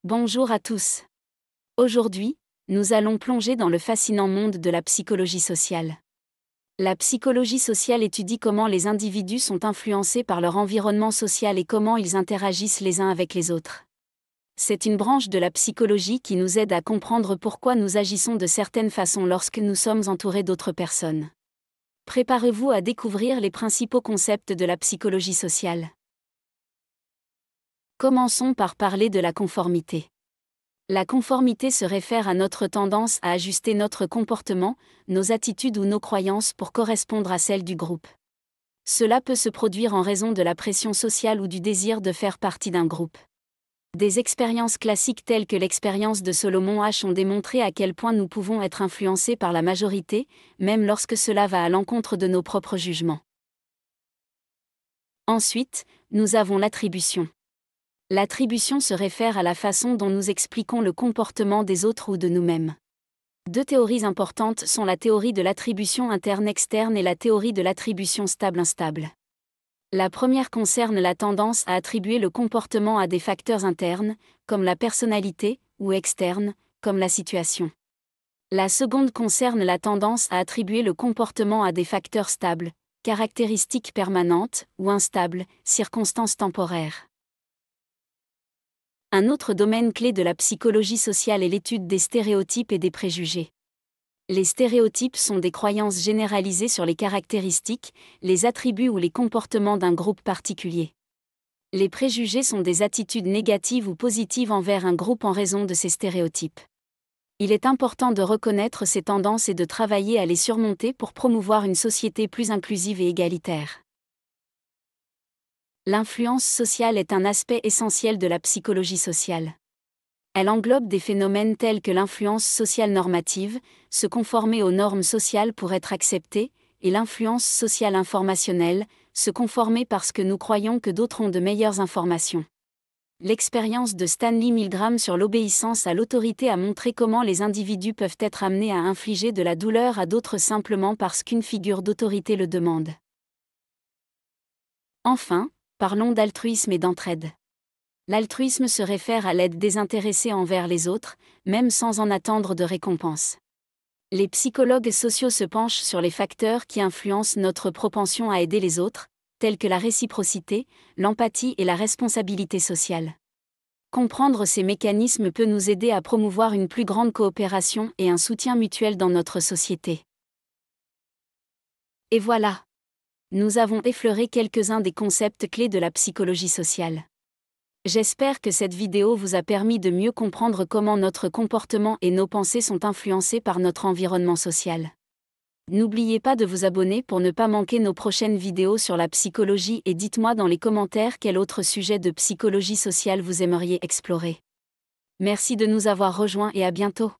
Bonjour à tous. Aujourd'hui, nous allons plonger dans le fascinant monde de la psychologie sociale. La psychologie sociale étudie comment les individus sont influencés par leur environnement social et comment ils interagissent les uns avec les autres. C'est une branche de la psychologie qui nous aide à comprendre pourquoi nous agissons de certaines façons lorsque nous sommes entourés d'autres personnes. Préparez-vous à découvrir les principaux concepts de la psychologie sociale. Commençons par parler de la conformité. La conformité se réfère à notre tendance à ajuster notre comportement, nos attitudes ou nos croyances pour correspondre à celles du groupe. Cela peut se produire en raison de la pression sociale ou du désir de faire partie d'un groupe. Des expériences classiques telles que l'expérience de Solomon H ont démontré à quel point nous pouvons être influencés par la majorité, même lorsque cela va à l'encontre de nos propres jugements. Ensuite, nous avons l'attribution. L'attribution se réfère à la façon dont nous expliquons le comportement des autres ou de nous-mêmes. Deux théories importantes sont la théorie de l'attribution interne-externe et la théorie de l'attribution stable-instable. La première concerne la tendance à attribuer le comportement à des facteurs internes, comme la personnalité, ou externes, comme la situation. La seconde concerne la tendance à attribuer le comportement à des facteurs stables, caractéristiques permanentes, ou instables, circonstances temporaires. Un autre domaine clé de la psychologie sociale est l'étude des stéréotypes et des préjugés. Les stéréotypes sont des croyances généralisées sur les caractéristiques, les attributs ou les comportements d'un groupe particulier. Les préjugés sont des attitudes négatives ou positives envers un groupe en raison de ces stéréotypes. Il est important de reconnaître ces tendances et de travailler à les surmonter pour promouvoir une société plus inclusive et égalitaire. L'influence sociale est un aspect essentiel de la psychologie sociale. Elle englobe des phénomènes tels que l'influence sociale normative, se conformer aux normes sociales pour être accepté, et l'influence sociale informationnelle, se conformer parce que nous croyons que d'autres ont de meilleures informations. L'expérience de Stanley Milgram sur l'obéissance à l'autorité a montré comment les individus peuvent être amenés à infliger de la douleur à d'autres simplement parce qu'une figure d'autorité le demande. Enfin, parlons d'altruisme et d'entraide. L'altruisme se réfère à l'aide désintéressée envers les autres, même sans en attendre de récompense. Les psychologues sociaux se penchent sur les facteurs qui influencent notre propension à aider les autres, tels que la réciprocité, l'empathie et la responsabilité sociale. Comprendre ces mécanismes peut nous aider à promouvoir une plus grande coopération et un soutien mutuel dans notre société. Et voilà! Nous avons effleuré quelques-uns des concepts clés de la psychologie sociale. J'espère que cette vidéo vous a permis de mieux comprendre comment notre comportement et nos pensées sont influencés par notre environnement social. N'oubliez pas de vous abonner pour ne pas manquer nos prochaines vidéos sur la psychologie et dites-moi dans les commentaires quel autre sujet de psychologie sociale vous aimeriez explorer. Merci de nous avoir rejoints et à bientôt.